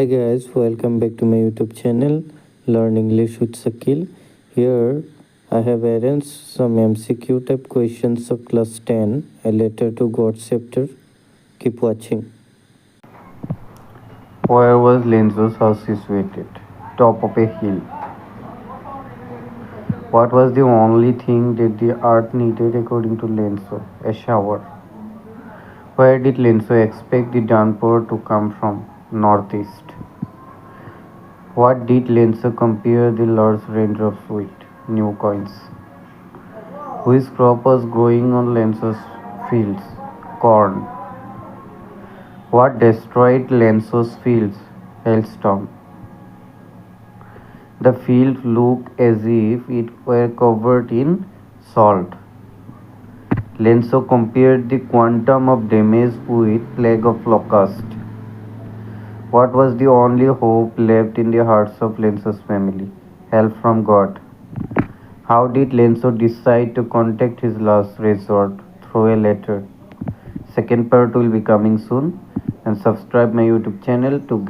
Hi guys, welcome back to my YouTube channel Learn English with Sakil. Here I have arranged some MCQ type questions of class 10, a letter to God chapter. Keep watching. Where was Lenzo's house situated? Top of a hill. What was the only thing that the earth needed according to Lenzo? A shower. Where did Lenzo expect the downpour to come from? Northeast. What did Lenzo compare the large raindrops with? New coins. Which crop was growing on Lenzo's fields? Corn. What destroyed Lenzo's fields? Hailstorm. The field looked as if it were covered in salt. Lenzo compared the quantum of damage with plague of locust. What was the only hope left in the hearts of Lenzo's family? Help from God. How did Lenzo decide to contact his last resort? Through a letter. Second part will be coming soon, and subscribe my YouTube channel to